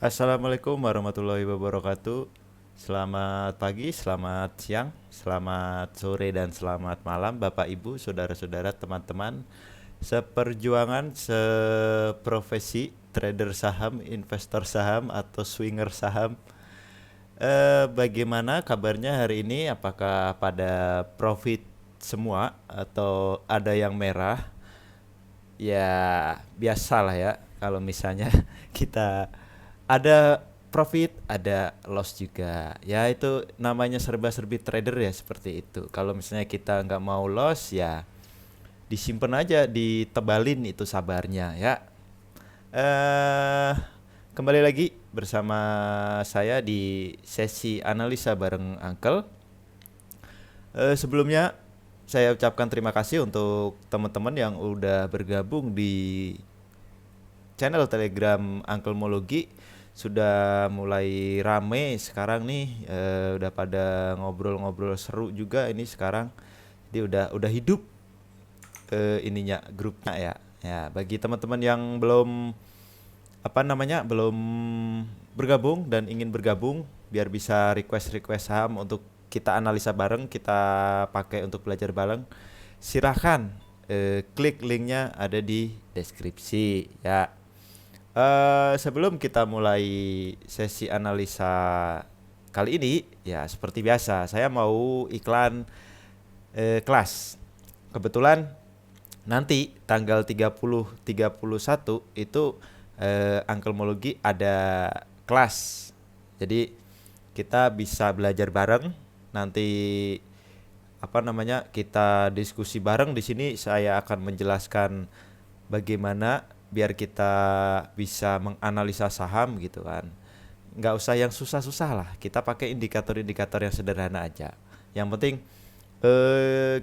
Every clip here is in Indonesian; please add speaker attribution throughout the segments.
Speaker 1: Assalamualaikum warahmatullahi wabarakatuh. Selamat pagi, selamat siang, selamat sore, dan selamat malam Bapak Ibu, saudara-saudara, teman-teman seperjuangan, seprofesi, trader saham, investor saham, atau swinger saham. Bagaimana kabarnya hari ini? Apakah pada profit semua atau ada yang merah? Ya, biasalah ya kalau misalnya kita ada profit, ada loss juga. Ya itu namanya serba-serbi trader ya, seperti itu. Kalau misalnya kita nggak mau loss, ya disimpan aja, ditebalin itu sabarnya ya. Eh Kembali lagi bersama saya di sesi analisa bareng Uncle. Sebelumnya saya ucapkan terima kasih untuk teman-teman yang udah bergabung di channel Telegram Uncle Mologi. Sudah mulai rame sekarang nih, udah pada ngobrol-ngobrol seru juga ini sekarang. Jadi udah hidup ininya, grupnya ya. Ya, bagi teman-teman yang belum belum bergabung dan ingin bergabung biar bisa request saham untuk kita analisa bareng, kita pakai untuk belajar bareng. Silahkan klik linknya ada di deskripsi ya. Sebelum kita mulai sesi analisa kali ini, ya seperti biasa, saya mau iklan kelas. Kebetulan nanti tanggal 30 31 itu Angkelmologi ada kelas. Jadi kita bisa belajar bareng. Nanti kita diskusi bareng di sini. Saya akan menjelaskan bagaimana biar kita bisa menganalisa saham gitu kan. Nggak usah yang susah-susah lah, kita pakai indikator-indikator yang sederhana aja. Yang penting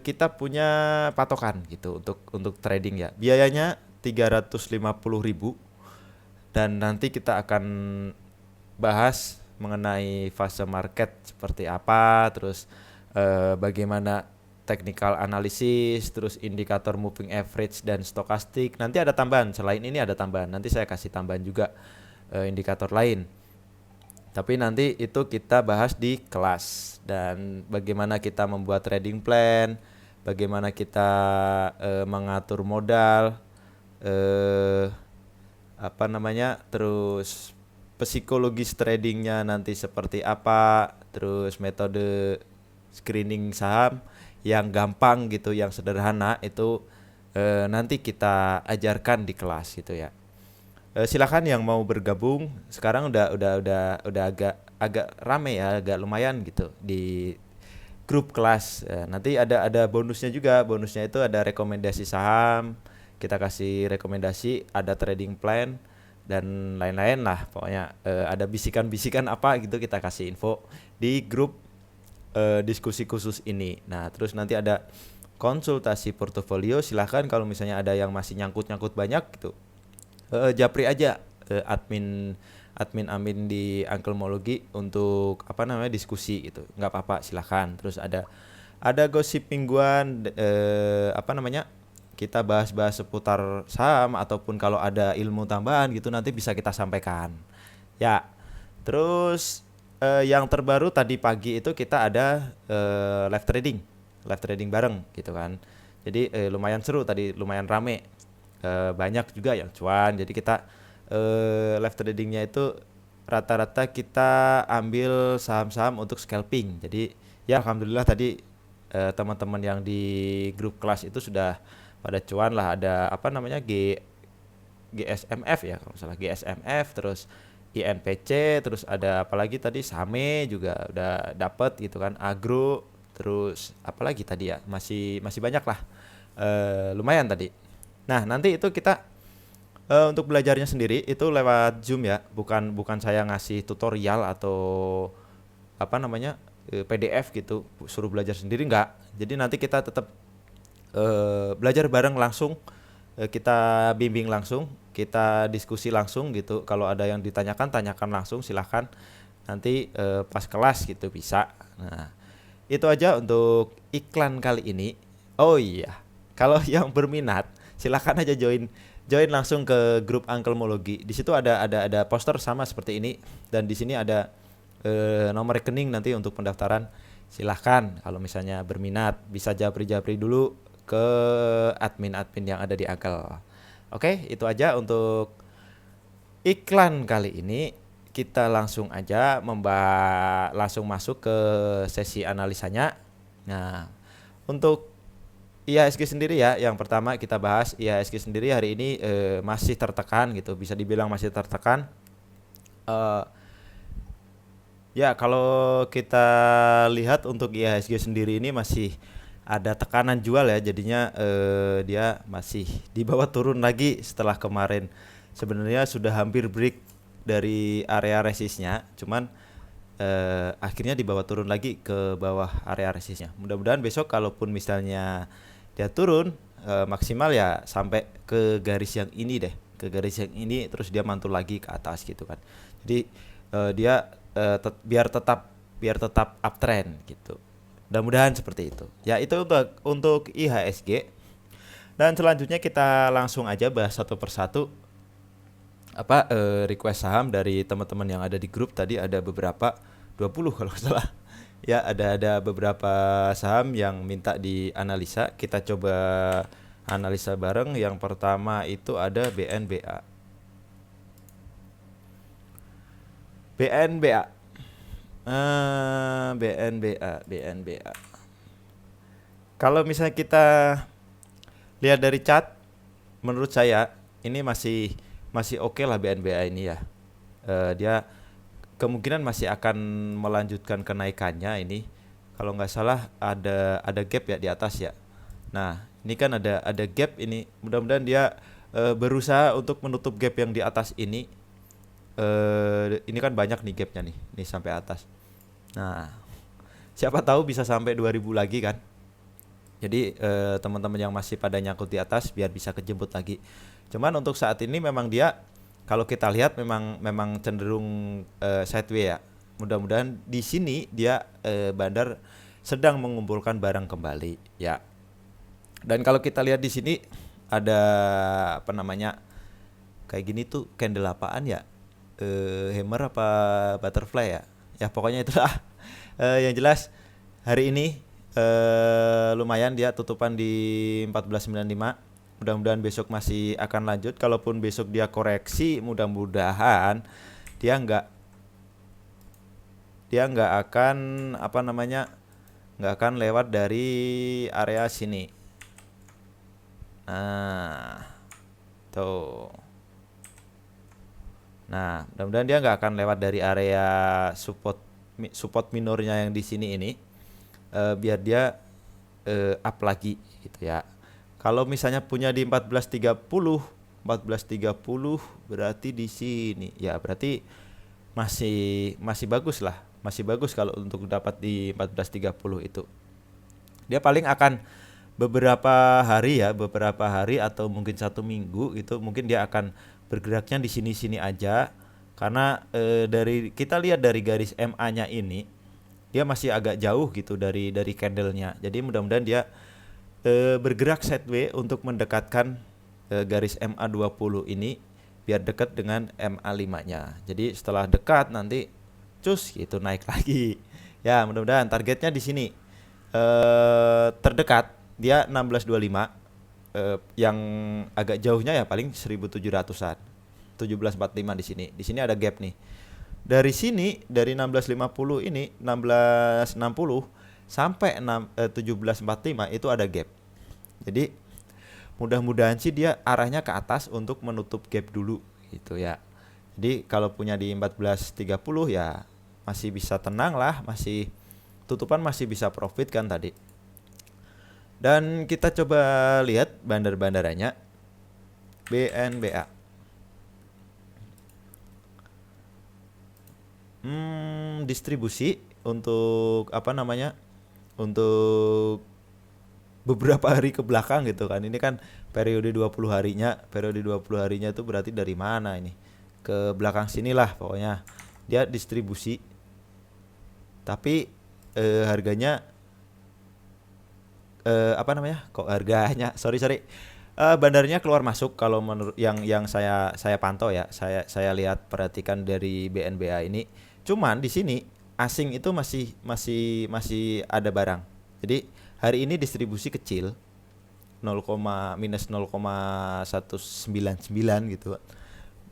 Speaker 1: kita punya patokan gitu untuk trading ya. Biayanya 350.000, dan nanti kita akan bahas mengenai fase market seperti apa, terus bagaimana technical analysis, terus indikator moving average dan stokastik. Nanti ada tambahan, selain ini ada tambahan. Nanti saya kasih tambahan juga indikator lain. Tapi nanti itu kita bahas di kelas, dan bagaimana kita membuat trading plan, bagaimana kita mengatur modal, terus psikologis tradingnya nanti seperti apa, terus metode screening saham yang gampang gitu, yang sederhana itu nanti kita ajarkan di kelas gitu ya. Silakan yang mau bergabung. Sekarang udah agak rame ya, agak lumayan gitu di grup kelas. Nanti ada bonusnya juga. Bonusnya itu ada rekomendasi saham. Kita kasih rekomendasi, ada trading plan dan lain-lain lah. Pokoknya ada bisikan-bisikan apa gitu, kita kasih info di grup diskusi khusus ini. Nah, terus nanti ada konsultasi portofolio. Silahkan kalau misalnya ada yang masih nyangkut banyak gitu, japri aja admin Amin di Angkelmologi untuk diskusi gitu, nggak apa-apa, silahkan. Terus ada gosip mingguan, kita bahas-bahas seputar saham, ataupun kalau ada ilmu tambahan gitu nanti bisa kita sampaikan ya. Terus yang terbaru tadi pagi itu kita ada live trading bareng gitu kan. Jadi lumayan seru tadi, lumayan rame, banyak juga yang cuan. Jadi kita live tradingnya itu rata-rata kita ambil saham-saham untuk scalping. Jadi ya alhamdulillah tadi teman-teman yang di grup kelas itu sudah pada cuan lah. Ada GSMF ya, kalau salah GSMF, terus INPC, terus ada apalagi tadi Same juga udah dapet gitu kan, Agro, terus apalagi tadi ya, masih banyak lah, lumayan tadi. Nah, nanti itu kita untuk belajarnya sendiri itu lewat Zoom ya, bukan saya ngasih tutorial atau PDF gitu, suruh belajar sendiri enggak. Jadi nanti kita tetap belajar bareng langsung, kita bimbing langsung, kita diskusi langsung gitu. Kalau ada yang tanyakan langsung, silahkan nanti pas kelas gitu bisa. Nah, itu aja untuk iklan kali ini. Oh iya, kalau yang berminat silahkan aja join join langsung ke grup Angkelmologi. Di situ ada poster sama seperti ini, dan di sini ada nomor rekening nanti untuk pendaftaran. Silahkan kalau misalnya berminat bisa japri-japri dulu ke admin-admin yang ada di Angkel. Oke, itu aja untuk iklan kali ini. Kita langsung aja langsung masuk ke sesi analisanya. Nah, untuk IHSG sendiri ya, yang pertama kita bahas IHSG sendiri hari ini masih tertekan gitu, bisa dibilang masih tertekan. Ya, kalau kita lihat untuk IHSG sendiri ini masih ada tekanan jual ya, jadinya dia masih di bawah, turun lagi setelah kemarin sebenarnya sudah hampir break dari area resistnya, cuman akhirnya dibawa turun lagi ke bawah area resistnya. Mudah-mudahan besok kalaupun misalnya dia turun maksimal ya sampai ke garis yang ini deh, ke garis yang ini, terus dia mantul lagi ke atas gitu kan. Jadi dia biar tetap uptrend gitu. Mudah-mudahan seperti itu. Ya, itu untuk IHSG. Dan selanjutnya kita langsung aja bahas satu persatu request saham dari teman-teman yang ada di grup. Tadi ada beberapa 20 kalau nggak salah. Ya, ada beberapa saham yang minta dianalisa. Kita coba analisa bareng. Yang pertama itu ada BNBA. BNBA. Kalau misalnya kita lihat dari chart, menurut saya ini masih oke lah BNBA ini ya. Dia kemungkinan masih akan melanjutkan kenaikannya ini. Kalau nggak salah ada gap ya di atas ya. Nah, ini kan ada gap ini. Mudah-mudahan dia berusaha untuk menutup gap yang di atas ini. Ini kan banyak nih gapnya nih sampai atas. Nah, siapa tahu bisa sampai 2000 lagi kan. Jadi teman-teman yang masih pada nyangkut di atas biar bisa kejemput lagi. Cuman untuk saat ini memang dia, kalau kita lihat memang cenderung sideways ya. Mudah-mudahan di sini dia bandar sedang mengumpulkan barang kembali ya. Dan kalau kita lihat di sini ada kayak gini tuh, candle apaan ya? Hammer apa butterfly ya? Ya pokoknya itulah. Yang jelas hari ini lumayan dia tutupan di 1495. Mudah-mudahan besok masih akan lanjut. Kalaupun besok dia koreksi, mudah-mudahan dia nggak akan nggak akan lewat dari area sini. Tuh. Nah, mudah-mudahan dia nggak akan lewat dari area support minornya yang di sini ini, biar dia up lagi gitu ya. Kalau misalnya punya di 1430 berarti di sini ya, berarti masih bagus lah, masih bagus kalau untuk dapat di 1430 itu. Dia paling akan beberapa hari atau mungkin 1 minggu gitu, mungkin dia akan bergeraknya di sini aja, karena dari kita lihat dari garis MA-nya ini dia masih agak jauh gitu dari candlenya. Jadi mudah-mudahan dia bergerak sideways untuk mendekatkan garis MA20 ini biar dekat dengan MA5-nya. Jadi setelah dekat nanti cus gitu naik lagi. Ya, mudah-mudahan targetnya di sini terdekat dia 1625. Yang agak jauhnya ya paling 1700-an. 1745 di sini. Di sini ada gap nih. Dari sini dari 1650 ini 1660 sampai 1745 itu ada gap. Jadi mudah-mudahan sih dia arahnya ke atas untuk menutup gap dulu gitu ya. Jadi kalau punya di 1430 ya masih bisa tenang lah, masih tutupan masih bisa profit kan tadi. Dan kita coba lihat bandar-bandarannya. BNBA. Distribusi untuk untuk beberapa hari ke belakang gitu kan. Ini kan periode 20 harinya. Periode 20 harinya itu berarti dari mana ini? Ke belakang sinilah pokoknya. Dia distribusi. Tapi harganya kok harganya sorry Bandarnya keluar masuk kalau menurut yang saya pantau ya, saya lihat perhatikan dari BNBA ini. Cuman di sini asing itu masih ada barang. Jadi hari ini distribusi kecil 0, minus 0,199 gitu.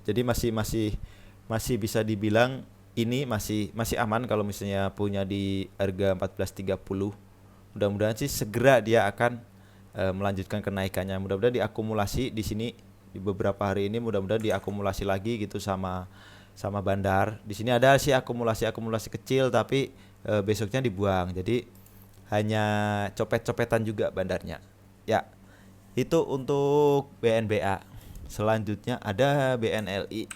Speaker 1: Jadi masih bisa dibilang ini masih aman kalau misalnya punya di harga 14.30. Mudah-mudahan sih segera dia akan melanjutkan kenaikannya. Mudah-mudahan diakumulasi di sini di beberapa hari ini, mudah-mudahan diakumulasi lagi gitu sama bandar. Di sini ada sih akumulasi kecil tapi besoknya dibuang. Jadi hanya copet-copetan juga bandarnya. Ya, itu untuk BNBA. Selanjutnya ada BNLI.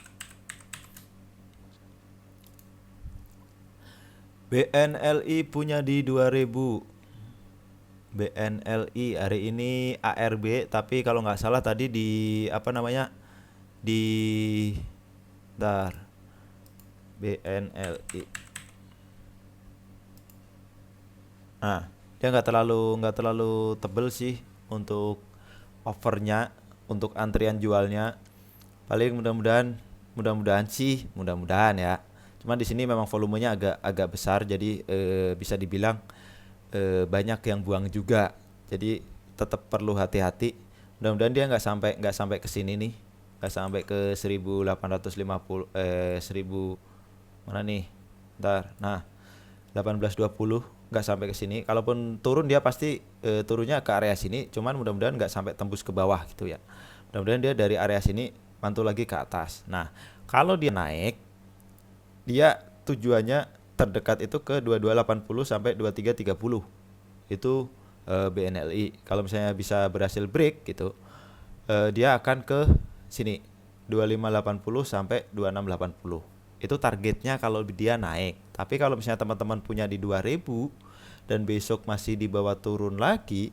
Speaker 1: BNLI punya di 2000. BNLI hari ini ARB, tapi kalau nggak salah tadi di apa namanya di dar BNLI. Nah, dia nggak terlalu tebel sih untuk offernya, untuk antrian jualnya. Paling mudah-mudahan ya. Cuman di sini memang volumenya agak agak besar, jadi bisa dibilang banyak yang buang juga. Jadi tetap perlu hati-hati. Mudah-mudahan dia nggak sampai ke sini nih, nggak sampai ke 1850 1000 mana nih? Ntar. Nah, 1820 nggak sampai ke sini. Kalaupun turun dia pasti turunnya ke area sini. Cuman mudah-mudahan nggak sampai tembus ke bawah gitu ya. Mudah-mudahan dia dari area sini mantul lagi ke atas. Nah, kalau dia naik, dia tujuannya terdekat itu ke 2280 sampai 2330. Itu BNLI. Kalau misalnya bisa berhasil break gitu, dia akan ke sini 2580 sampai 2680. Itu targetnya kalau dia naik. Tapi kalau misalnya teman-teman punya di 2000 dan besok masih di bawah turun lagi,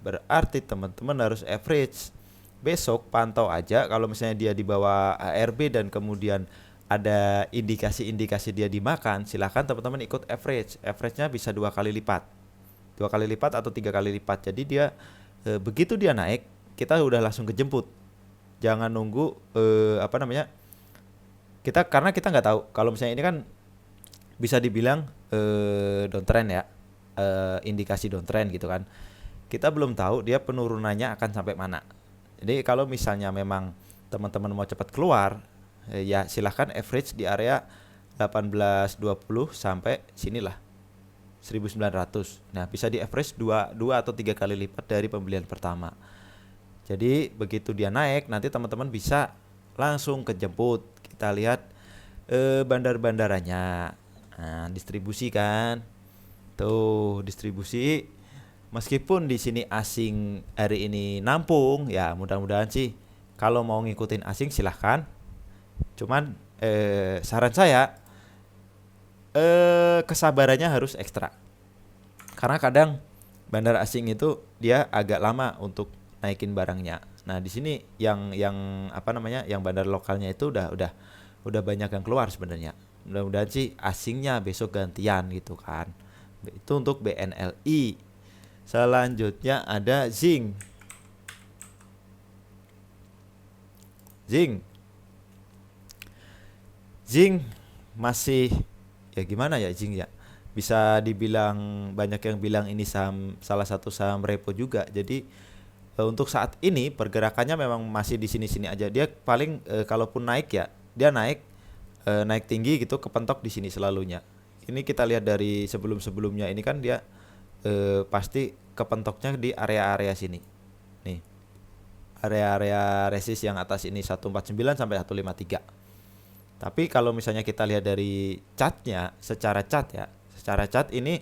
Speaker 1: berarti teman-teman harus average. Besok pantau aja kalau misalnya dia di bawah ARB dan kemudian ada indikasi-indikasi dia dimakan, silahkan teman-teman ikut average. Average-nya bisa 2 kali lipat atau 3 kali lipat. Jadi dia begitu dia naik, kita udah langsung kejemput. Jangan nunggu karena kita nggak tahu. Kalau misalnya ini kan bisa dibilang downtrend ya, indikasi downtrend gitu kan. Kita belum tahu dia penurunannya akan sampai mana. Jadi kalau misalnya memang teman-teman mau cepat keluar, ya silahkan average di area 1820 sampai sinilah 1900. Nah, bisa di average 2 atau 3 kali lipat dari pembelian pertama. Jadi begitu dia naik, nanti teman-teman bisa langsung kejemput. Kita lihat bandar-bandaranya. Nah, distribusi kan. Tuh, distribusi. Meskipun di sini asing hari ini nampung, ya mudah-mudahan sih kalau mau ngikutin asing silahkan. Cuman saran saya kesabarannya harus ekstra. Karena kadang bandar asing itu dia agak lama untuk naikin barangnya. Nah, di sini yang yang bandar lokalnya itu udah banyak yang keluar sebenarnya. Mudah-mudahan sih asingnya besok gantian gitu kan. Itu untuk BNLI. Selanjutnya ada Zing. Zing masih ya gimana ya Zing ya. Bisa dibilang banyak yang bilang ini salah satu saham repo juga. Jadi untuk saat ini pergerakannya memang masih di sini-sini aja. Dia paling kalaupun naik ya, dia naik tinggi gitu kepentok di sini selalunya. Ini kita lihat dari sebelum-sebelumnya ini kan dia pasti kepentoknya di area-area sini. Nih. Area-area resist yang atas ini 149 sampai 153. Tapi kalau misalnya kita lihat dari chartnya, secara chart ini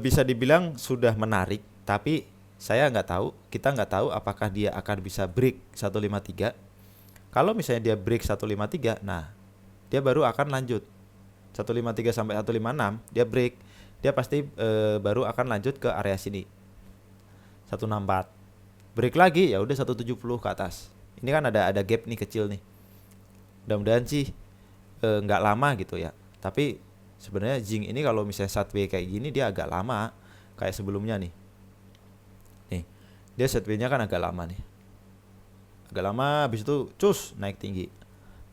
Speaker 1: bisa dibilang sudah menarik, tapi kita nggak tahu apakah dia akan bisa break 153. Kalau misalnya dia break 153, nah dia baru akan lanjut 153 sampai 156, dia break, dia pasti baru akan lanjut ke area sini 164. Break lagi ya udah 170 ke atas. Ini kan ada gap nih kecil nih. Mudah-mudahan sih nggak lama gitu ya. Tapi sebenarnya Zing ini kalau misalnya sideways kayak gini dia agak lama kayak sebelumnya nih. Nih, Dia setway-nya kan agak lama nih. Agak lama, habis itu cus naik tinggi.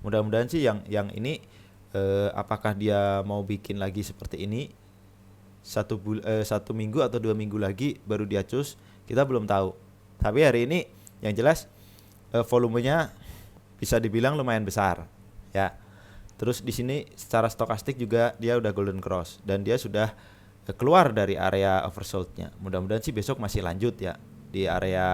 Speaker 1: Mudah-mudahan sih yang ini apakah dia mau bikin lagi seperti ini satu minggu atau 2 minggu lagi baru dia cus, kita belum tahu. Tapi hari ini yang jelas volumenya bisa dibilang lumayan besar ya. Terus di sini secara stokastik juga dia udah golden cross dan dia sudah keluar dari area oversold-nya. Mudah-mudahan sih besok masih lanjut ya di area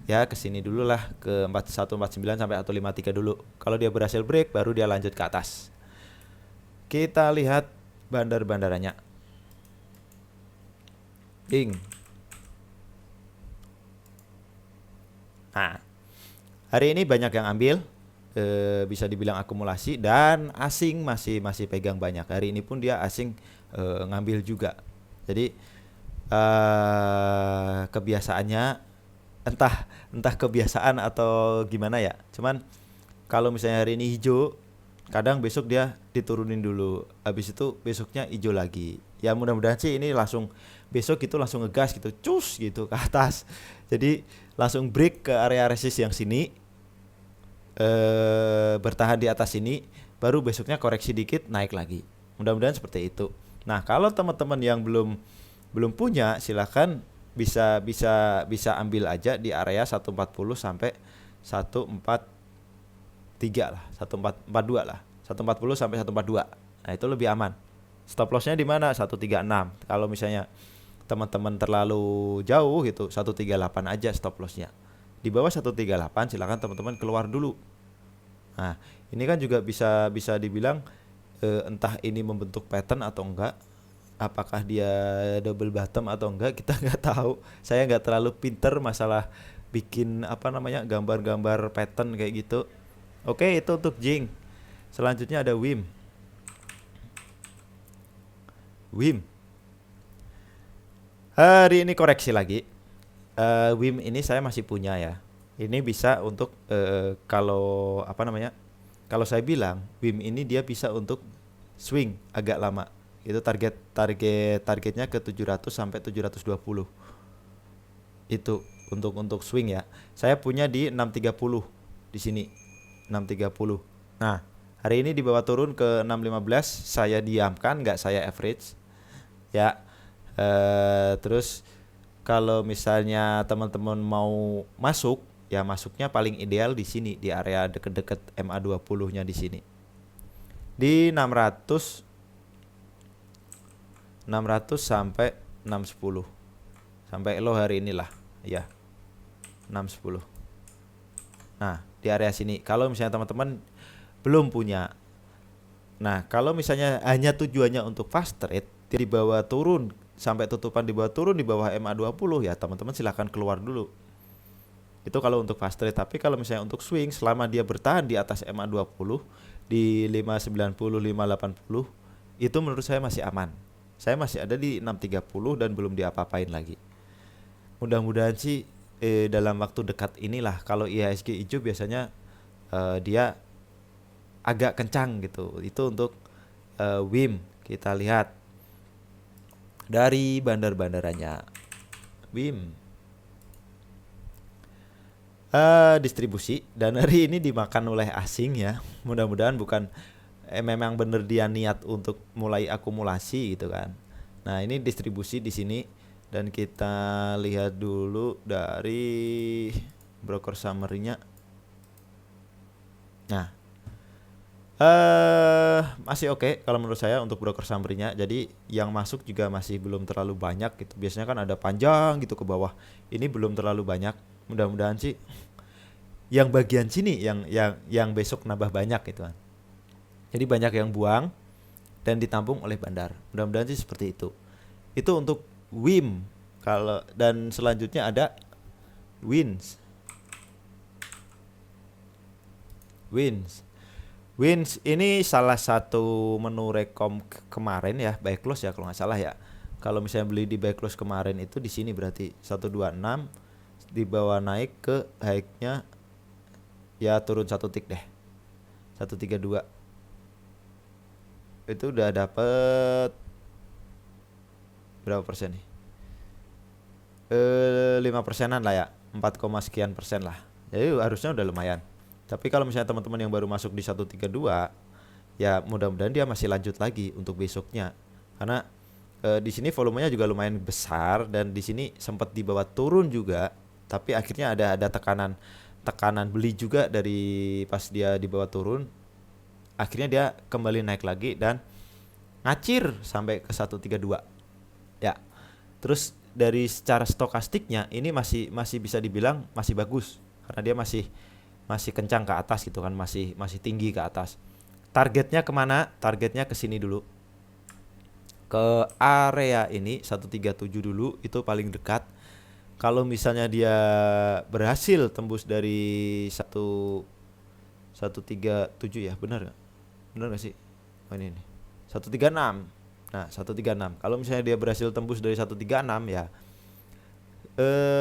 Speaker 1: ya kesini dulu lah ke 4149 sampai 153 dulu. Kalau dia berhasil break baru dia lanjut ke atas. Kita lihat bandar-bandaranya. Ding. Nah, hari ini banyak yang ambil, bisa dibilang akumulasi dan asing masih pegang banyak. Hari ini pun dia asing ngambil juga. Jadi kebiasaannya entah kebiasaan atau gimana ya. Cuman kalau misalnya hari ini hijau, kadang besok dia diturunin dulu. Habis itu besoknya hijau lagi. Ya mudah-mudahan sih ini langsung besok itu langsung ngegas gitu, cus gitu ke atas. Jadi langsung break ke area resist yang sini, bertahan di atas sini, baru besoknya koreksi dikit naik lagi. Mudah-mudahan seperti itu. Nah kalau teman-teman yang belum punya, silakan bisa ambil aja di area 140 sampai 143 lah, 1442 lah, 140 sampai 142. Nah itu lebih aman. Stop lossnya di mana? 136. Kalau misalnya teman-teman terlalu jauh gitu 138 aja stop lossnya. Di bawah 138 silakan teman-teman keluar dulu. Nah ini kan juga bisa dibilang entah ini membentuk pattern atau enggak, apakah dia double bottom atau enggak kita nggak tahu. Saya nggak terlalu pinter masalah bikin gambar-gambar pattern kayak gitu. Oke, itu untuk Jing. Selanjutnya ada Wim. Hari ini koreksi lagi. Wim ini saya masih punya ya. Ini bisa untuk kalau kalau saya bilang Wim ini dia bisa untuk swing agak lama. Itu targetnya ke 700 sampai 720. Itu untuk swing ya. Saya punya di 630 di sini. 630. Nah, hari ini dibawa turun ke 615, saya diamkan, nggak saya average. Ya. Terus kalau misalnya teman-teman mau masuk, ya masuknya paling ideal di sini di area deket-deket MA20-nya di sini. Di 600 sampai 610. Sampai low hari inilah, ya. 610. Nah, di area sini kalau misalnya teman-teman belum punya. Nah, kalau misalnya hanya tujuannya untuk fast trade, dibawa turun sampai tutupan dibawa turun di bawah MA20 ya teman-teman silahkan keluar dulu. Itu kalau untuk fast trade. Tapi kalau misalnya untuk swing selama dia bertahan di atas MA20 di 590 580 itu menurut saya masih aman. Saya masih ada di 630 dan belum diapa-apain lagi. Mudah-mudahan sih dalam waktu dekat inilah. Kalau IHSG hijau biasanya dia agak kencang gitu. Itu untuk WIM. Kita lihat dari bandar-bandarannya. WIM distribusi dan hari ini dimakan oleh asing ya. Mudah-mudahan bukan memang bener dia niat untuk mulai akumulasi gitu kan. Nah, ini distribusi di sini dan kita lihat dulu dari broker summary-nya. Nah, masih oke kalau menurut saya untuk broker summary-nya. Jadi yang masuk juga masih belum terlalu banyak gitu. Biasanya kan ada panjang gitu ke bawah. Ini belum terlalu banyak. Mudah-mudahan sih yang bagian sini yang besok nambah banyak gitu kan. Jadi banyak yang buang dan ditampung oleh bandar. Mudah-mudahan sih seperti itu. Itu untuk WIM. Kalau dan selanjutnya ada WINS. WINS ini salah satu menu rekom kemarin ya, buy close ya kalau nggak salah ya. Kalau misalnya beli di buy close kemarin itu di sini berarti 126 dibawa naik ke high-nya ya turun 1 tick deh. 132. Itu udah dapet berapa persen nih? 5%-an lah ya, 4, sekian persen lah. Jadi harusnya udah lumayan. Tapi kalau misalnya teman-teman yang baru masuk di 132, ya mudah-mudahan dia masih lanjut lagi untuk besoknya. Karena di sini volumenya juga lumayan besar dan di sini sempat dibawa turun juga, tapi akhirnya ada tekanan beli juga dari pas dia dibawa turun. Akhirnya dia kembali naik lagi dan ngacir sampai ke 132. Ya. Terus dari secara stokastiknya ini masih bisa dibilang masih bagus karena dia masih kencang ke atas gitu kan, masih tinggi ke atas. Targetnya kemana? Targetnya ke sini dulu, ke area ini 137 dulu, itu paling dekat. Kalau misalnya dia berhasil tembus dari 137 ya, benar nggak sih? Oh, ini 136. Nah, 136. Kalau misalnya dia berhasil tembus dari 136 ya,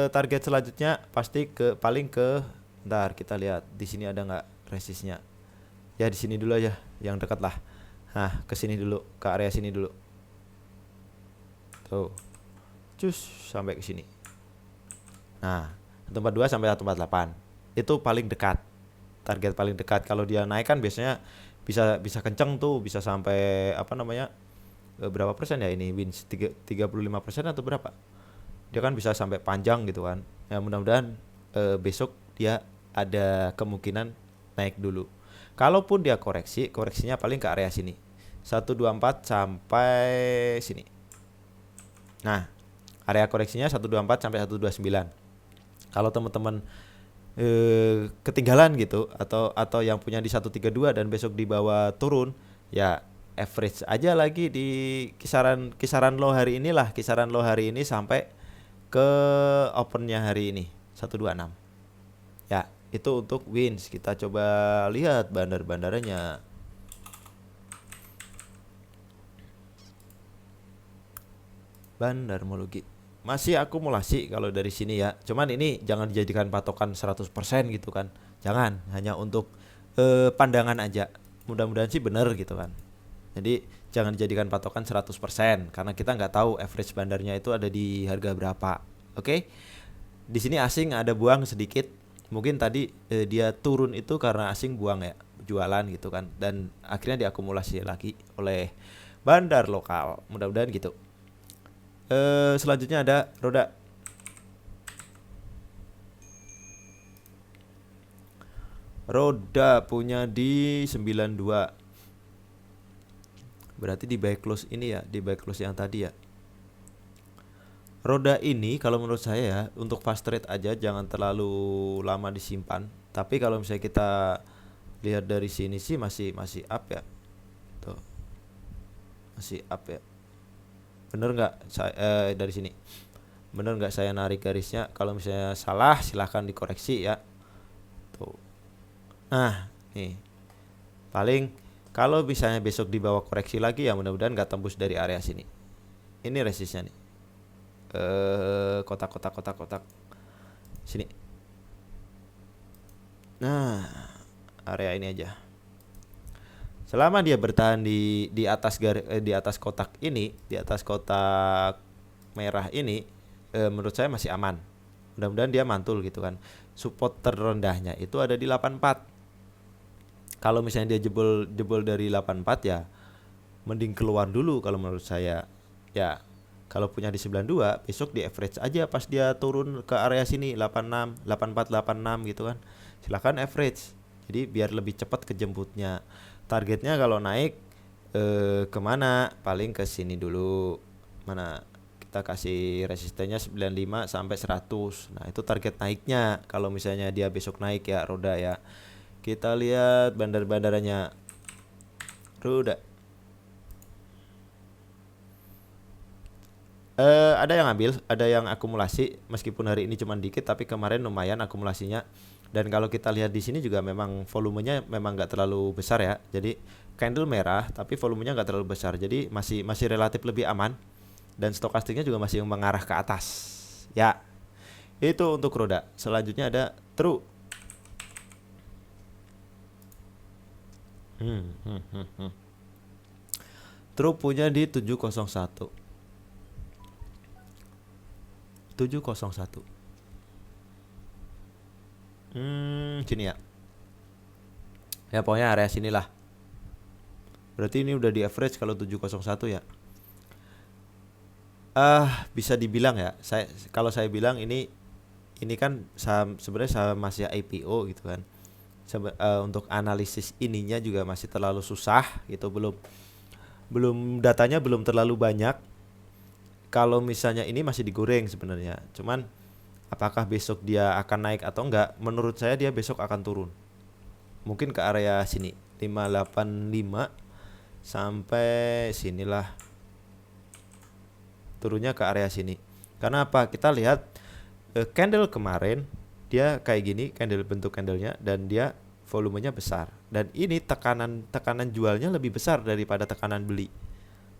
Speaker 1: target selanjutnya pasti paling ke, ntar kita lihat di sini ada nggak resistnya. Ya di sini dulu aja, yang dekat lah. Nah, ke sini dulu, ke area sini dulu. Tuh. Cus sampai ke sini. Nah, 142 sampai 148. Itu paling dekat. Target paling dekat. Kalau dia naik kan biasanya bisa kenceng tuh, bisa sampai berapa persen ya ini wins, 35% atau berapa? Dia kan bisa sampai panjang gitu kan. Ya mudah-mudahan besok dia ada kemungkinan naik dulu. Kalaupun dia koreksinya paling ke area sini, 124 sampai sini. Nah, area koreksinya 124 sampai 129. Kalau teman-teman ketinggalan gitu atau yang punya di 132 dan besok dibawa turun, ya average aja lagi di kisaran low hari inilah, kisaran low hari ini sampai ke opennya hari ini 126. Ya, itu untuk wins. Kita coba lihat bandar-bandaranya. Bandarmologi masih akumulasi kalau dari sini ya. Cuman ini jangan dijadikan patokan 100% gitu kan. Jangan, hanya untuk pandangan aja. Mudah-mudahan sih benar gitu kan. Jadi jangan dijadikan patokan 100% karena kita nggak tahu average bandarnya itu ada di harga berapa. Oke. Di sini asing ada buang sedikit. Mungkin tadi dia turun itu karena asing buang ya, jualan gitu kan, dan akhirnya diakumulasi lagi oleh bandar lokal. Mudah-mudahan gitu. Selanjutnya ada roda. Roda punya di 92. Berarti di buy close ini ya, di buy close yang tadi ya. Roda ini kalau menurut saya ya, untuk fast trade aja jangan terlalu lama disimpan. Tapi kalau misalnya kita lihat dari sini sih masih up ya. Tuh. Masih up ya. Bener nggak dari sini? Bener nggak saya narik garisnya? Kalau misalnya salah silahkan dikoreksi ya. Tuh. Nah, nih. Paling kalau misalnya besok dibawa koreksi lagi ya mudah-mudahan nggak tembus dari area sini. Ini resistnya nih. Kotak sini. Nah, area ini aja. Selama dia bertahan di atas kotak ini, di atas kotak merah ini, menurut saya masih aman. Mudah-mudahan dia mantul gitu kan. Support terendahnya itu ada di 84. Kalau misalnya dia jebol dari 84 ya mending keluar dulu kalau menurut saya. Ya, kalau punya di 92 besok di average aja pas dia turun ke area sini 86, 84, 86 gitu kan. Silakan average. Jadi biar lebih cepat kejemputnya. Targetnya kalau naik kemana? Paling ke sini dulu. Mana? Kita kasih resistennya 95 sampai 100. Nah, itu target naiknya kalau misalnya dia besok naik ya roda ya. Kita lihat bandar-bandaranya. Roda. Ada yang ambil, ada yang akumulasi meskipun hari ini cuma dikit tapi kemarin lumayan akumulasinya. Dan kalau kita lihat di sini juga memang volumenya memang nggak terlalu besar ya. Jadi candle merah tapi volumenya nggak terlalu besar. Jadi masih relatif lebih aman dan stokastiknya juga masih mengarah ke atas. Ya. Itu untuk roda. Selanjutnya ada true. True punya di 701. 701. Sini ya. Ya pokoknya area sinilah. Berarti ini udah di average kalau 701 ya. Bisa dibilang ya. Kalau saya bilang ini kan saham sebenarnya saham masih IPO gitu kan. Untuk analisis ininya juga masih terlalu susah gitu, belum datanya belum terlalu banyak. Kalau misalnya ini masih digoreng sebenarnya. Cuman apakah besok dia akan naik atau enggak? Menurut saya dia besok akan turun. Mungkin ke area sini 585 sampai sinilah. Turunnya ke area sini. Karena apa? Kita lihat candle kemarin dia kayak gini, bentuk candlenya, dan dia volumenya besar, dan ini tekanan jualnya lebih besar daripada tekanan beli.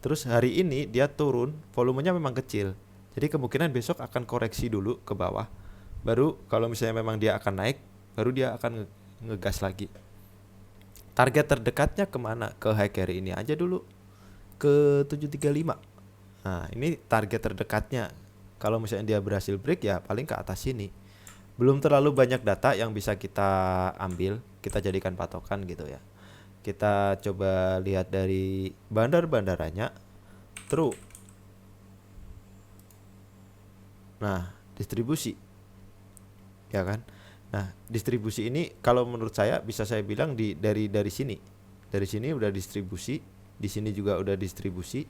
Speaker 1: Terus hari ini dia turun, volumenya memang kecil, jadi kemungkinan besok akan koreksi dulu ke bawah, baru kalau misalnya memang dia akan naik, baru dia akan ngegas lagi. Target terdekatnya kemana? Ke high carry ini aja dulu, ke 735. Nah ini target terdekatnya. Kalau misalnya dia berhasil break ya paling ke atas sini. Belum terlalu banyak data yang bisa kita ambil, kita jadikan patokan gitu ya. Kita coba lihat dari bandar-bandaranya. True. Nah, distribusi. Ya kan? Nah, distribusi ini kalau menurut saya bisa saya bilang dari sini. Dari sini udah distribusi, di sini juga udah distribusi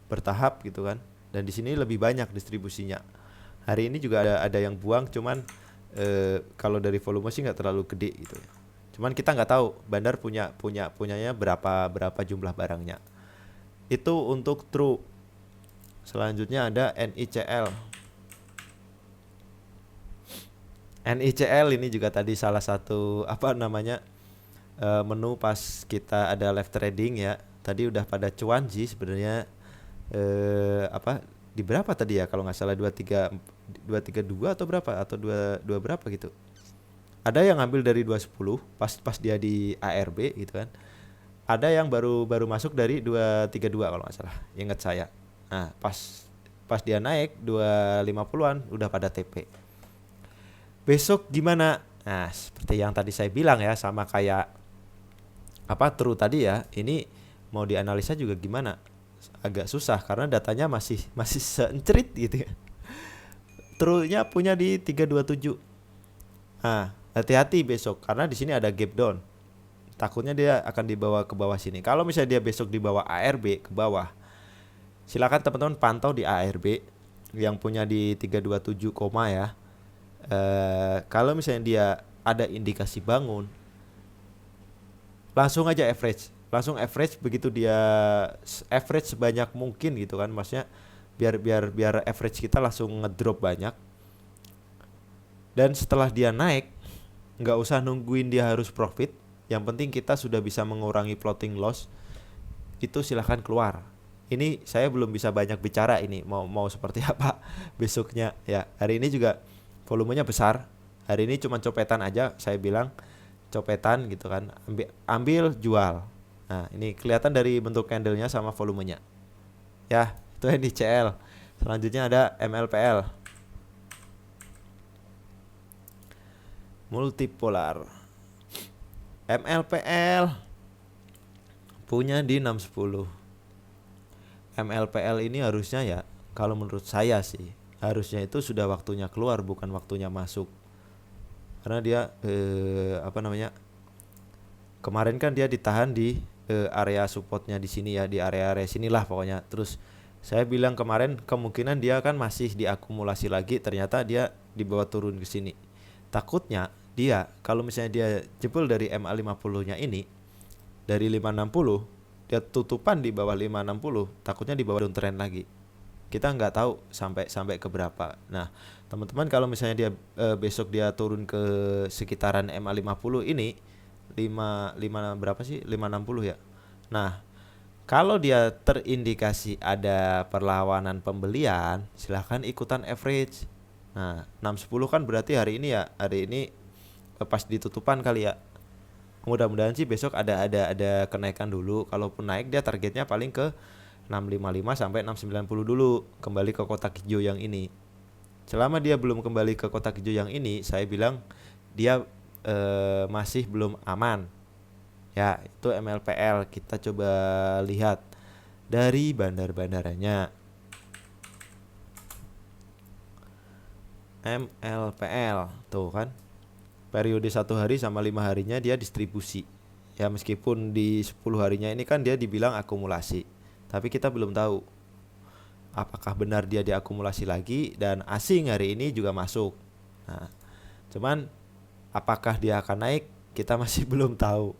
Speaker 1: bertahap gitu kan. Dan di sini lebih banyak distribusinya. Hari ini juga ada yang buang, cuman kalau dari volume sih nggak terlalu gede gitu ya. Cuman kita nggak tahu bandar punyanya berapa jumlah barangnya. Itu untuk true. Selanjutnya ada NICL. NICL ini juga tadi salah satu menu pas kita ada live trading ya. Tadi udah pada cuan sih sebenarnya. Di berapa tadi ya kalau nggak salah 232 atau berapa, atau 22 berapa gitu. Ada yang ngambil dari 210 pas dia di ARB gitu kan. Ada yang baru masuk dari 232 kalau nggak salah, ingat saya. Nah pas dia naik 250-an udah pada TP. Besok gimana? Nah seperti yang tadi saya bilang ya, sama kayak true tadi ya, ini mau dianalisa juga gimana, agak susah karena datanya masih seencerit gitu ya. True-nya punya di 327. Nah, hati-hati besok karena di sini ada gap down. Takutnya dia akan dibawa ke bawah sini. Kalau misalnya dia besok dibawa ARB ke bawah, silakan teman-teman pantau di ARB yang punya di 327, ya. Kalau misalnya dia ada indikasi bangun, langsung aja average begitu dia average sebanyak mungkin gitu kan, maksudnya biar average kita langsung ngedrop banyak. Dan setelah dia naik, nggak usah nungguin dia harus profit, yang penting kita sudah bisa mengurangi floating loss, itu silahkan keluar. Ini saya belum bisa banyak bicara ini mau seperti apa besoknya ya. Hari ini juga volumenya besar, hari ini cuma copetan aja, saya bilang copetan gitu kan, ambil jual. Nah ini kelihatan dari bentuk candlenya sama volumenya ya. Itu NICL. Selanjutnya ada MLPL, multipolar. MLPL punya di 610. MLPL ini harusnya ya, kalau menurut saya sih harusnya itu sudah waktunya keluar, bukan waktunya masuk. Karena dia kemarin kan dia ditahan di area supportnya di sini ya, di area sinilah pokoknya. Terus saya bilang kemarin kemungkinan dia kan masih diakumulasi lagi, ternyata dia dibawa turun ke sini. Takutnya dia kalau misalnya dia jebol dari MA50-nya ini dari 560, dia tutupan di bawah 560, takutnya di bawah downtrend lagi. Kita nggak tahu sampai ke berapa. Nah, teman-teman kalau misalnya dia besok dia turun ke sekitaran MA50 ini 5 berapa sih? 560 ya. Nah, kalau dia terindikasi ada perlawanan pembelian, silahkan ikutan average. Nah, 610 kan berarti hari ini pas ditutupan kali ya. Mudah-mudahan sih besok ada kenaikan dulu. Kalaupun naik dia targetnya paling ke 655 sampai 690 dulu, kembali ke kotak hijau yang ini. Selama dia belum kembali ke kotak hijau yang ini, saya bilang dia masih belum aman. Ya, itu MLPL. Kita coba lihat dari bandar-bandaranya. MLPL tuh kan, periode 1 hari sama 5 harinya dia distribusi. Ya meskipun di 10 harinya ini kan dia dibilang akumulasi, tapi kita belum tahu apakah benar dia diakumulasi lagi dan asing hari ini juga masuk. Nah, cuman apakah dia akan naik kita masih belum tahu.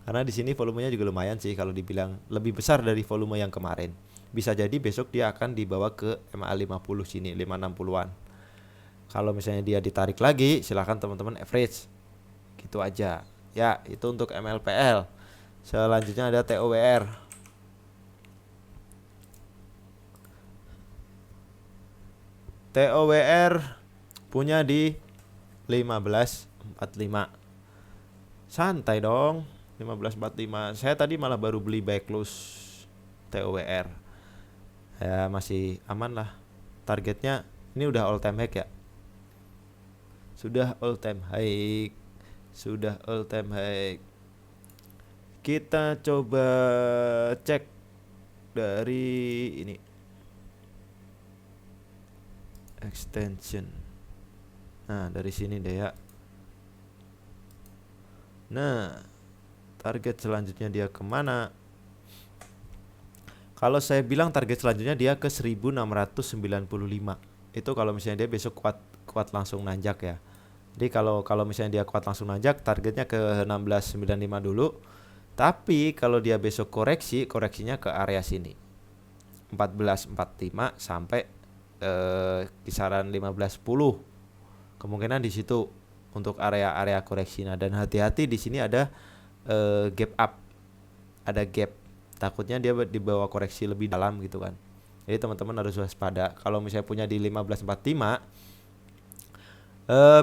Speaker 1: Karena di sini volumenya juga lumayan sih, kalau dibilang lebih besar dari volume yang kemarin. Bisa jadi besok dia akan dibawa ke MA50 sini, 560-an. Kalau misalnya dia ditarik lagi, silahkan teman-teman average. Gitu aja. Ya, itu untuk MLPL. Selanjutnya ada TOWR. TOWR punya di 15.45. Santai dong. 15.45. Saya tadi malah baru beli buy close TOWR. Ya masih aman lah. Targetnya ini udah all time high ya. Sudah all time high. Sudah all time high. Kita coba cek dari ini. Extension. Nah, dari sini deh ya. Nah, target selanjutnya dia kemana? Kalau saya bilang target selanjutnya dia ke 1695. Itu kalau misalnya dia besok kuat langsung nanjak ya. Jadi kalau misalnya dia kuat langsung nanjak, targetnya ke 1695 dulu. Tapi kalau dia besok koreksinya ke area sini. 1445 sampai kisaran 1510. Kemungkinan di situ untuk area-area koreksinya, dan hati-hati di sini ada gap up. Ada gap. Takutnya dia dibawa koreksi lebih dalam gitu kan. Jadi teman-teman harus waspada. Kalau misalnya punya di 1545,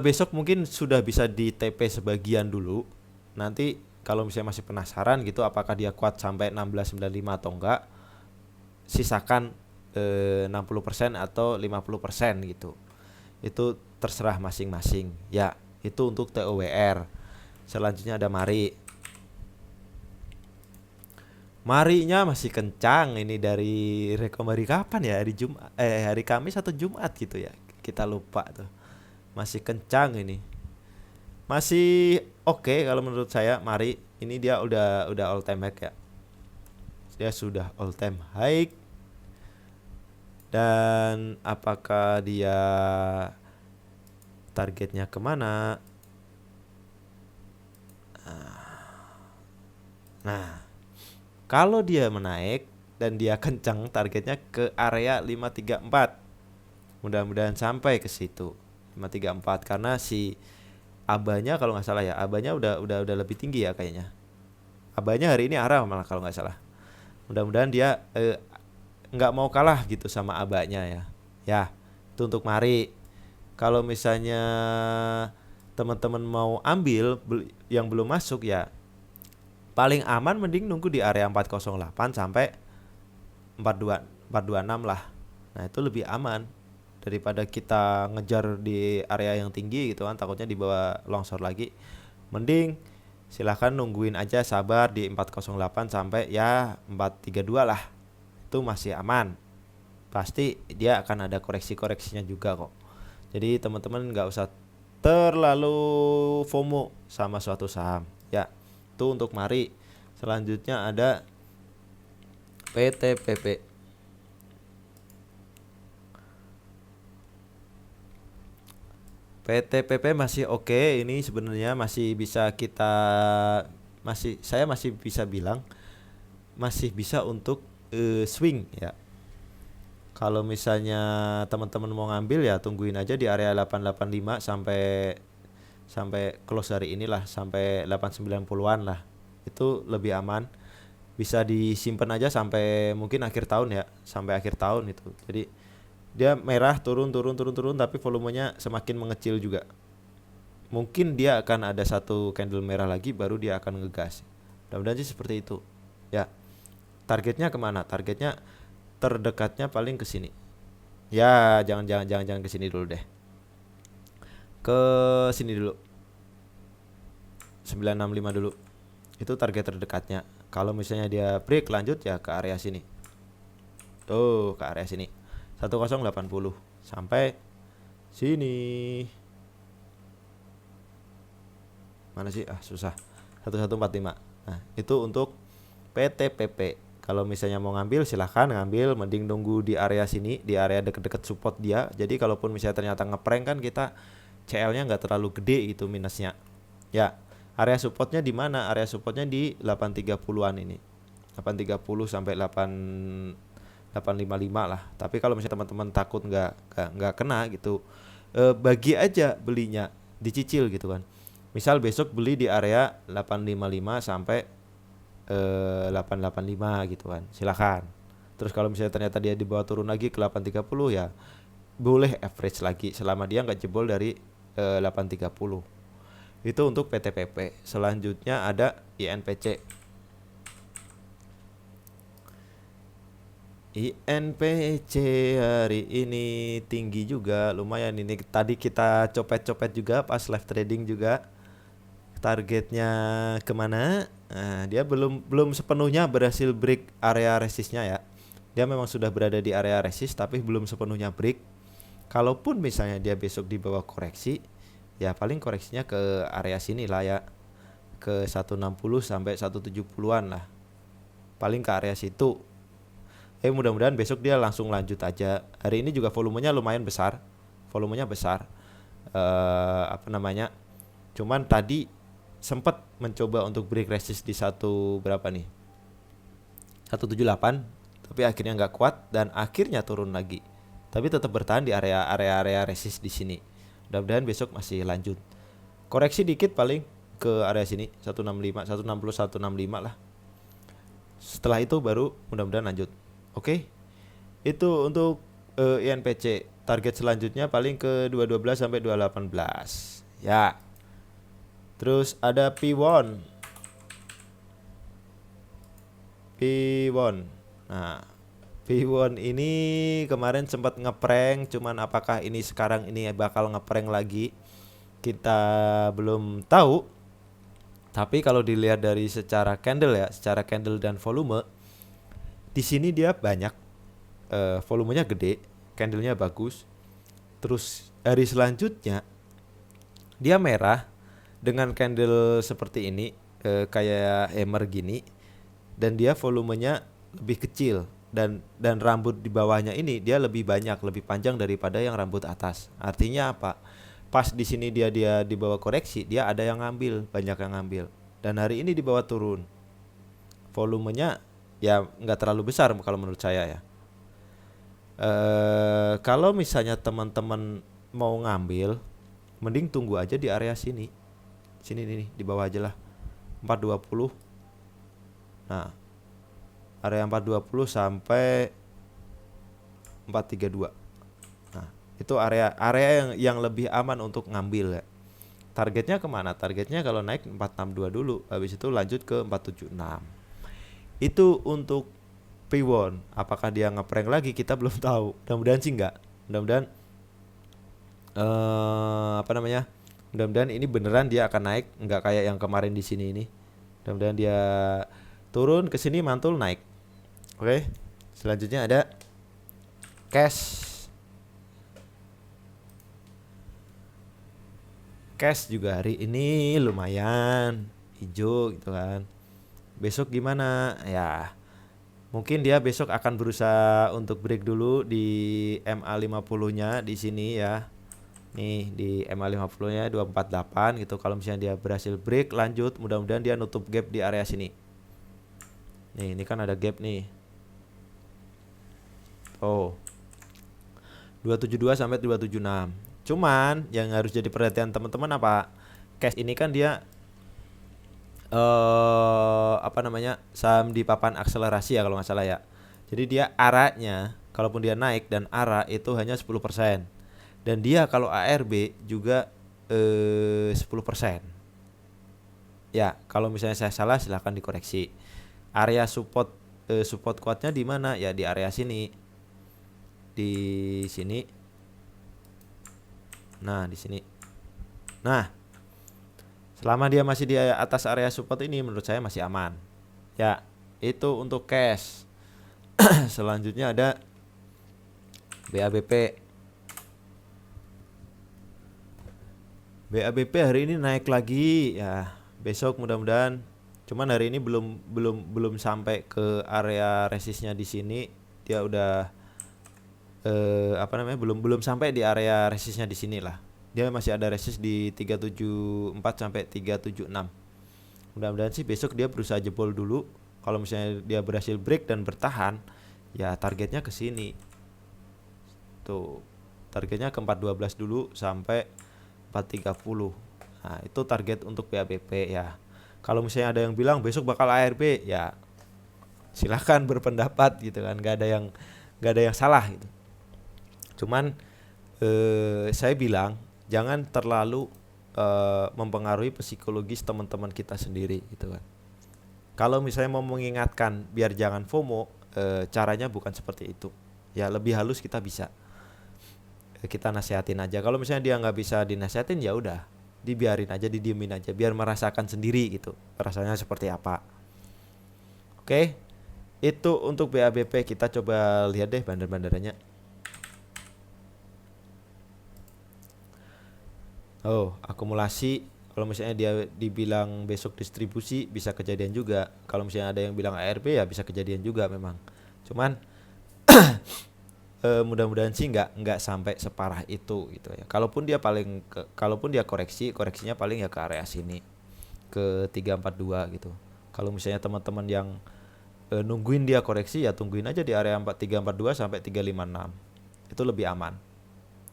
Speaker 1: besok mungkin sudah bisa di TP sebagian dulu. Nanti kalau misalnya masih penasaran gitu apakah dia kuat sampai 1695 atau enggak, sisakan 60% atau 50% gitu. Itu terserah masing-masing. Ya, itu untuk TOWR. Selanjutnya ada Mari. Marinya masih kencang ini dari rekomendasi kapan ya? Hari Kamis atau Jumat gitu ya. Kita lupa tuh. Masih kencang ini. Masih oke kalau menurut saya Mari. Ini dia udah all time high ya. Dia sudah all time high. Dan apakah dia targetnya kemana? Nah, kalau dia menaik dan dia kencang, targetnya ke area 534. Mudah-mudahan sampai ke situ 534, karena si abanya kalau nggak salah ya, abanya udah lebih tinggi ya kayaknya. Abanya hari ini arah malah kalau nggak salah. Mudah-mudahan dia nggak mau kalah gitu sama abanya ya. Ya, itu untuk Mari. Kalau misalnya teman-teman mau ambil yang belum masuk ya, paling aman mending nunggu di area 408 sampai 426 lah. Nah, itu lebih aman daripada kita ngejar di area yang tinggi gitu kan, takutnya dibawa longsor lagi. Mending silahkan nungguin aja, sabar di 408 sampai ya 432 lah. Itu masih aman. Pasti dia akan ada koreksi-koreksinya juga kok. Jadi teman-teman nggak usah terlalu FOMO sama suatu saham. Ya, itu untuk Mari. Selanjutnya ada PTPP. PTPP masih oke. Ini sebenarnya masih bisa saya masih bisa bilang masih bisa untuk swing ya. Kalau misalnya teman-teman mau ngambil ya tungguin aja di area 885 sampai close hari inilah, sampai 890-an lah. Itu lebih aman. Bisa disimpan aja sampai mungkin akhir tahun ya, sampai akhir tahun itu. Jadi dia merah turun tapi volumenya semakin mengecil juga. Mungkin dia akan ada satu candle merah lagi baru dia akan ngegas. Mudah-mudahan sih seperti itu. Ya. Targetnya kemana? Targetnya terdekatnya paling ke sini. Ya, jangan ke sini dulu deh. Ke sini dulu. 965 dulu. Itu target terdekatnya. Kalau misalnya dia break lanjut ya ke area sini. Tuh, ke area sini. 1080 sampai sini. Mana sih? Ah, susah. 1145. Nah, itu untuk PTPP. Kalau misalnya mau ngambil silahkan ngambil, mending nunggu di area sini, di area deket-deket support dia. Jadi kalaupun misalnya ternyata ngeprank kan kita CL-nya nggak terlalu gede gitu minusnya. Ya, area supportnya di mana? Area supportnya di 830-an ini. 830 sampai 855 lah. Tapi kalau misalnya teman-teman takut nggak kena gitu, bagi aja belinya, dicicil gitu kan. Misal besok beli di area 855 sampai 885 gitu kan. Silakan. Terus kalau misalnya ternyata dia dibawa turun lagi ke 830 ya boleh average lagi selama dia nggak jebol dari 830. Itu untuk PTPP. Selanjutnya ada INPC. INPC hari ini tinggi juga, lumayan ini. Tadi kita copet-copet juga pas live trading juga. Targetnya kemana? Nah, dia belum belum sepenuhnya berhasil break area resistnya ya. Dia memang sudah berada di area resist tapi belum sepenuhnya break. Kalaupun misalnya dia besok di bawah koreksi, ya paling koreksinya ke area sini lah ya. Ke 160 sampai 170-an lah. Paling ke area situ. Mudah-mudahan besok dia langsung lanjut aja. Hari ini juga volumenya lumayan besar. Volumenya besar. Apa namanya? Cuman tadi sempat mencoba untuk break resist di satu berapa nih? 178, tapi akhirnya nggak kuat dan akhirnya turun lagi. Tapi tetap bertahan di area resist di sini. Mudah-mudahan besok masih lanjut. Koreksi dikit paling ke area sini 165, 160, 165 lah. Setelah itu baru mudah-mudahan lanjut. Oke. Itu untuk INPC. Target selanjutnya paling ke 212 sampai 218. Ya. Terus ada P1. P1. Nah, P1 ini kemarin sempat ngeprank, cuman apakah ini sekarang ini bakal ngeprank lagi? Kita belum tahu. Tapi kalau dilihat dari secara candle ya, secara candle dan volume, di sini dia banyak, volumenya gede, candlenya bagus. Terus hari selanjutnya dia merah dengan candle seperti ini, kayak hammer gini, dan dia volumenya lebih kecil dan rambut di bawahnya ini dia lebih banyak, lebih panjang daripada yang rambut atas. Artinya apa? Pas di sini dia di bawah koreksi, dia ada yang ngambil, banyak yang ngambil. Dan hari ini di bawah turun. Volumenya ya nggak terlalu besar kalau menurut saya ya. Kalau misalnya teman-teman mau ngambil, mending tunggu aja di area sini. Sini nih di bawah aja lah. 420. Nah, area 420 sampai 432. Nah, itu area yang lebih aman untuk ngambil ya. Targetnya kemana? Targetnya kalau naik 462 dulu, habis itu lanjut ke 476. Itu untuk P1. Apakah dia ngeprank lagi kita belum tahu. Mudah-mudahan sih enggak. Mudah-mudahan apa namanya? Mudah-mudahan ini beneran dia akan naik, enggak kayak yang kemarin di sini ini. Mudah-mudahan dia turun ke sini mantul naik. Oke. Selanjutnya ada cash. Cash juga hari ini lumayan hijau gitu kan. Besok gimana? Ya, mungkin dia besok akan berusaha untuk break dulu di MA50-nya di sini ya. Nih di MA50-nya 248 gitu. Kalau misalnya dia berhasil break lanjut, mudah-mudahan dia nutup gap di area sini. Nih, ini kan ada gap nih. Oh. 272 sampai 276. Cuman yang harus jadi perhatian teman-teman apa? Cash ini kan dia apa namanya? Saham di papan akselerasi ya kalau nggak salah ya. Jadi dia arahnya kalaupun dia naik dan arah itu hanya 10%. Dan dia kalau ARB juga 10%. Ya, kalau misalnya saya salah silahkan dikoreksi. Area support kuatnya di mana? Ya di area sini. di sini. Nah, di sini. Nah, selama dia masih di atas area support ini menurut saya masih aman. Ya, itu untuk cash. Selanjutnya ada BABP. BABP hari ini naik lagi ya. Besok mudah-mudahan. Cuman hari ini belum sampai ke area resistnya di sini. Dia udah belum sampai di area resistnya di sini lah. Dia masih ada resist di 374 sampai 376. Mudah-mudahan sih besok dia berusaha jebol dulu. Kalau misalnya dia berhasil break dan bertahan, ya targetnya ke sini. Tuh. Targetnya ke 412 dulu sampai 430. Nah, itu target untuk BABP ya. Kalau misalnya ada yang bilang besok bakal ARB, ya silahkan berpendapat gitu kan. Gak ada yang salah gitu. Cuman saya bilang jangan terlalu mempengaruhi psikologis teman-teman kita sendiri gitu kan. Kalau misalnya mau mengingatkan biar jangan FOMO, caranya bukan seperti itu. Ya lebih halus kita bisa. Kita nasihatin aja. Kalau misalnya dia nggak bisa dinasihatin, ya udah dibiarin aja, didiemin aja, biar merasakan sendiri gitu rasanya seperti apa. Oke, itu untuk BABP. Kita coba lihat deh bandar-bandarannya. Oh, akumulasi. Kalau misalnya dia dibilang besok distribusi, bisa kejadian juga. Kalau misalnya ada yang bilang ARB, ya bisa kejadian juga memang. Cuman mudah-mudahan sih nggak sampai separah itu gitu ya. Kalaupun dia koreksinya paling ya ke area sini, ke 342 gitu. Kalau misalnya teman-teman yang nungguin dia koreksi, ya tungguin aja di area 342 sampai 356. Itu lebih aman.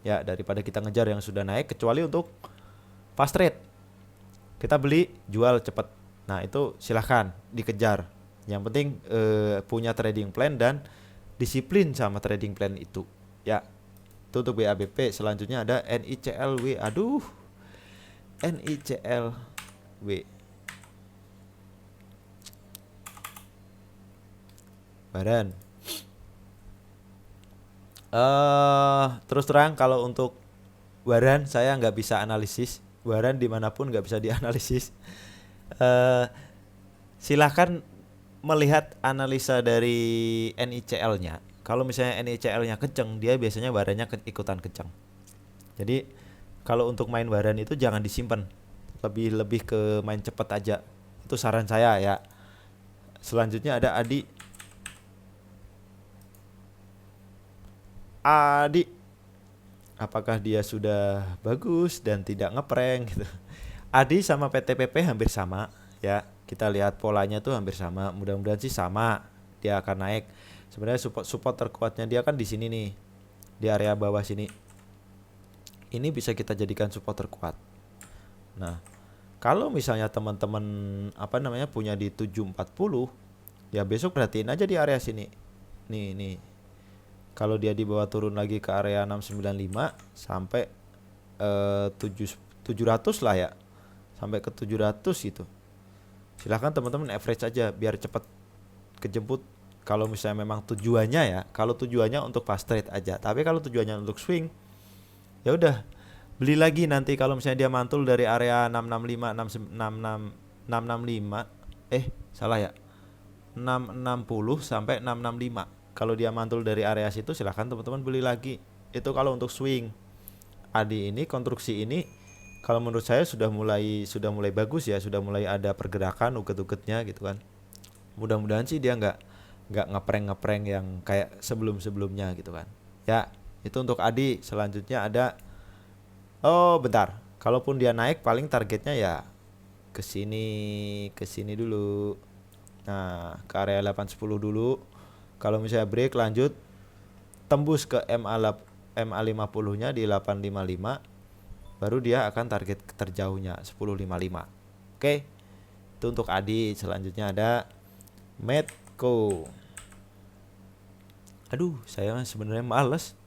Speaker 1: Ya, daripada kita ngejar yang sudah naik, kecuali untuk fast trade. Kita beli, jual cepat. Nah, itu silahkan dikejar. Yang penting punya trading plan dan disiplin sama trading plan itu. Ya, itu untuk BABP. Selanjutnya ada NICLW. Aduh, NICLW. Badan. Terus terang kalau untuk waran saya nggak bisa analisis. Waran dimanapun nggak bisa dianalisis. Silahkan melihat analisa dari NICL-nya. Kalau misalnya NICL-nya kenceng, dia biasanya warannya ikutan kenceng. Jadi kalau untuk main waran itu jangan disimpan. Lebih ke main cepat aja. Itu saran saya ya. Selanjutnya ada Adi, apakah dia sudah bagus dan tidak ngeprank gitu. Adi sama PTPP hampir sama ya. Kita lihat polanya tuh hampir sama. Mudah-mudahan sih sama. Dia akan naik. Sebenarnya support terkuatnya dia kan di sini nih. Di area bawah sini. Ini bisa kita jadikan support terkuat. Nah, kalau misalnya teman-teman punya di 740, ya besok perhatiin aja di area sini. Nih. Kalau dia dibawa turun lagi ke area 695 sampai 700 lah ya. Sampai ke 700 gitu. Silahkan teman-teman average aja biar cepat kejemput. Kalau misalnya memang tujuannya ya, kalau tujuannya untuk fast trade aja. Tapi kalau tujuannya untuk swing, ya udah beli lagi nanti kalau misalnya dia mantul dari area 665 665 salah ya. 660 sampai 665. Kalau dia mantul dari area situ silahkan teman-teman beli lagi. Itu kalau untuk swing. Adi ini konstruksi ini kalau menurut saya sudah mulai bagus ya, sudah mulai ada pergerakan uget-ugetnya gitu kan. Mudah-mudahan sih dia nggak ngeprank yang kayak sebelum-sebelumnya gitu kan. Ya, itu untuk Adi. Selanjutnya ada bentar. Kalaupun dia naik paling targetnya ya ke sini dulu. Nah, ke area 810 dulu. Kalau misalnya break lanjut tembus ke MA50-nya di 855, baru dia akan target terjauhnya 1055. Oke. Itu untuk Adi. Selanjutnya ada Medco. Aduh, saya sebenarnya males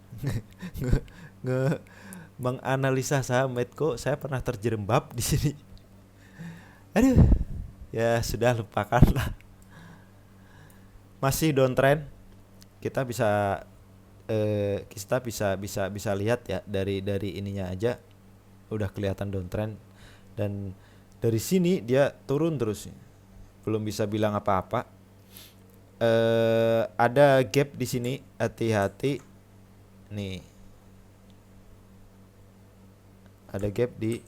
Speaker 1: menganalisa saham Medco. Saya pernah terjerembab di sini. Aduh. Ya sudah, lupakanlah. Masih downtrend. Kita bisa kita bisa lihat ya dari ininya aja udah kelihatan downtrend, dan dari sini dia turun terus, belum bisa bilang apa-apa. Ada gap di sini, hati-hati nih, ada gap di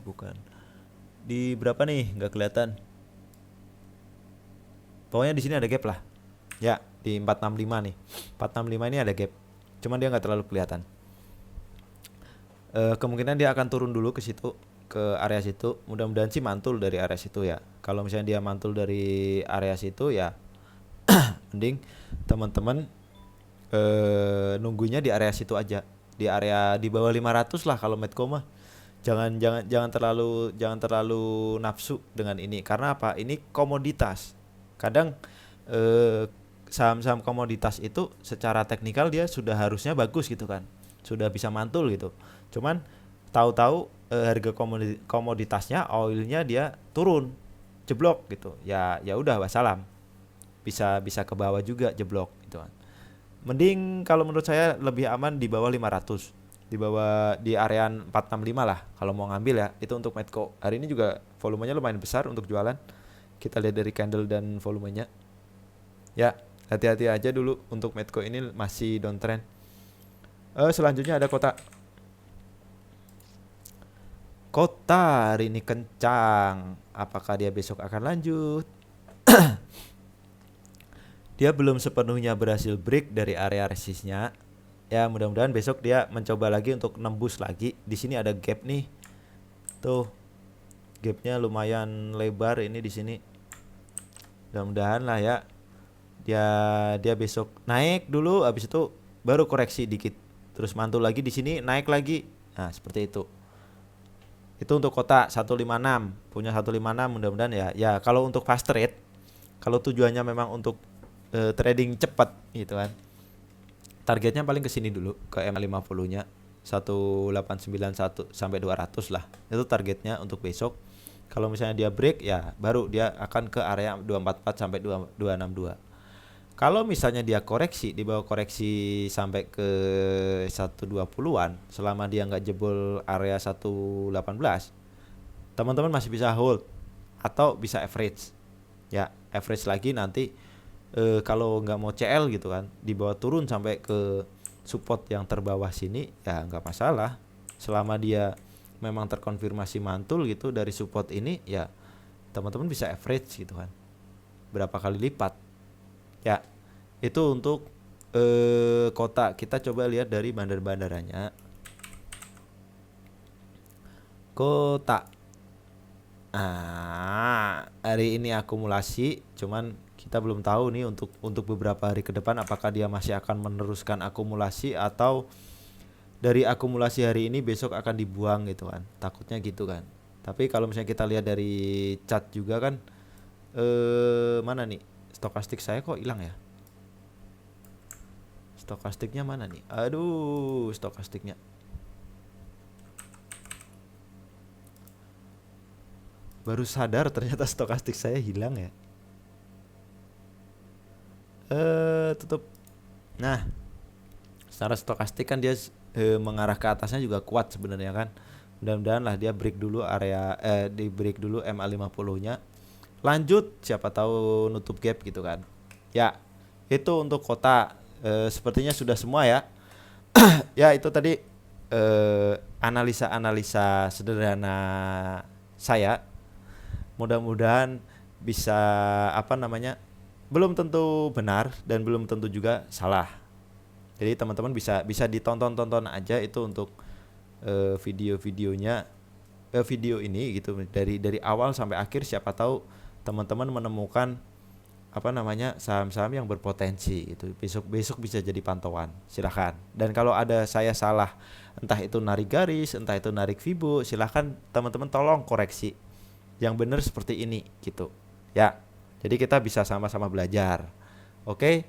Speaker 1: bukan di berapa nih, nggak kelihatan, pokoknya di sini ada gap lah ya, di 465 nih, 465 ini ada gap, cuman dia nggak terlalu kelihatan. Kemungkinan dia akan turun dulu ke situ, ke area situ. Mudah-mudahan sih mantul dari area situ ya. Kalau misalnya dia mantul dari area situ ya mending teman-teman nunggunya di area situ aja, di area di bawah 500 lah kalau Medco mah. Jangan terlalu nafsu dengan ini, karena apa, ini komoditas. Kadang saham-saham komoditas itu secara teknikal dia sudah harusnya bagus gitu kan, sudah bisa mantul gitu, cuman tahu-tahu harga komoditasnya, oilnya dia turun jeblok gitu ya, ya udah wassalam, bisa ke bawah juga jeblok gitu kan. Mending kalau menurut saya lebih aman di bawah 500, di bawah di area 465 lah kalau mau ngambil ya. Itu untuk Medco. Hari ini juga volumenya lumayan besar untuk jualan. Kita lihat dari candle dan volumenya. Ya, hati-hati aja dulu untuk Medco ini masih downtrend. Selanjutnya ada Kota hari ini kencang. Apakah dia besok akan lanjut? Dia belum sepenuhnya berhasil break dari area resistnya. Ya, mudah-mudahan besok dia mencoba lagi untuk nembus lagi. Di sini ada gap nih. Tuh. Gapnya lumayan lebar ini di sini. Mudah-mudahan lah ya. Dia besok naik dulu, habis itu baru koreksi dikit. Terus mantul lagi di sini, naik lagi. Nah, seperti itu. Itu untuk kota 156, punya 156 mudah-mudahan ya. Ya, kalau untuk fast trade, kalau tujuannya memang untuk trading cepat gitu kan, targetnya paling ke sini dulu, ke M50-nya 1891 sampai 200 lah. Itu targetnya untuk besok. Kalau misalnya dia break ya baru dia akan ke area 244 sampai 262. Kalau misalnya dia koreksi, di bawah koreksi sampai ke 120-an, selama dia nggak jebol area 118, teman-teman masih bisa hold atau bisa average. Ya, average lagi nanti kalau nggak mau CL gitu kan, di bawah turun sampai ke support yang terbawah sini ya nggak masalah. Selama dia memang terkonfirmasi mantul gitu dari support ini, ya teman-teman bisa average gitu kan, berapa kali lipat. Ya, itu untuk kota. Kita coba lihat dari bandar-bandaranya. Kota. Hari ini akumulasi, cuman kita belum tahu nih untuk beberapa hari ke depan apakah dia masih akan meneruskan akumulasi atau dari akumulasi hari ini besok akan dibuang gitu kan. Takutnya gitu kan. Tapi kalau misalnya kita lihat dari chart juga kan, mana nih? Stokastik saya kok hilang ya? Stokastiknya mana nih? Aduh, stokastiknya. Baru sadar ternyata stokastik saya hilang ya. Tutup. Nah, secara stokastik kan dia mengarah ke atasnya juga kuat sebenarnya kan. Mudah-mudahan lah dia break dulu area di break dulu MA50-nya. Lanjut siapa tahu nutup gap gitu kan. Ya, itu untuk kota. Sepertinya sudah semua ya. Ya, itu tadi analisa-analisa sederhana saya. Mudah-mudahan bisa belum tentu benar dan belum tentu juga salah. Jadi teman-teman bisa ditonton aja itu untuk video-videonya, video ini gitu, dari awal sampai akhir. Siapa tahu teman-teman menemukan saham-saham yang berpotensi itu besok bisa jadi pantauan. Silakan. Dan kalau ada saya salah, entah itu narik garis, entah itu narik Fibo, silakan teman-teman tolong koreksi. Yang benar seperti ini gitu. Ya. Jadi kita bisa sama-sama belajar. Oke.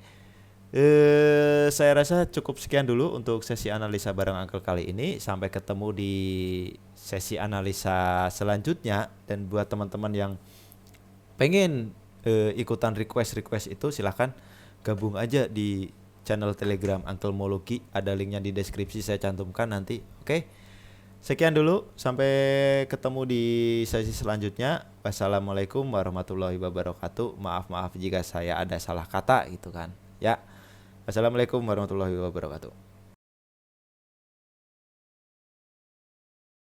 Speaker 1: Saya rasa cukup sekian dulu untuk sesi analisa bareng Uncle kali ini. Sampai ketemu di sesi analisa selanjutnya. Dan buat teman-teman yang pengen ikutan request itu, silahkan gabung aja di channel Telegram Uncle Mologi, ada linknya di deskripsi saya cantumkan nanti. Oke. Sekian dulu, sampai ketemu di sesi selanjutnya. Wassalamualaikum warahmatullahi wabarakatuh. Maaf jika saya ada salah kata gitu kan. Ya. Wassalamualaikum warahmatullahi wabarakatuh.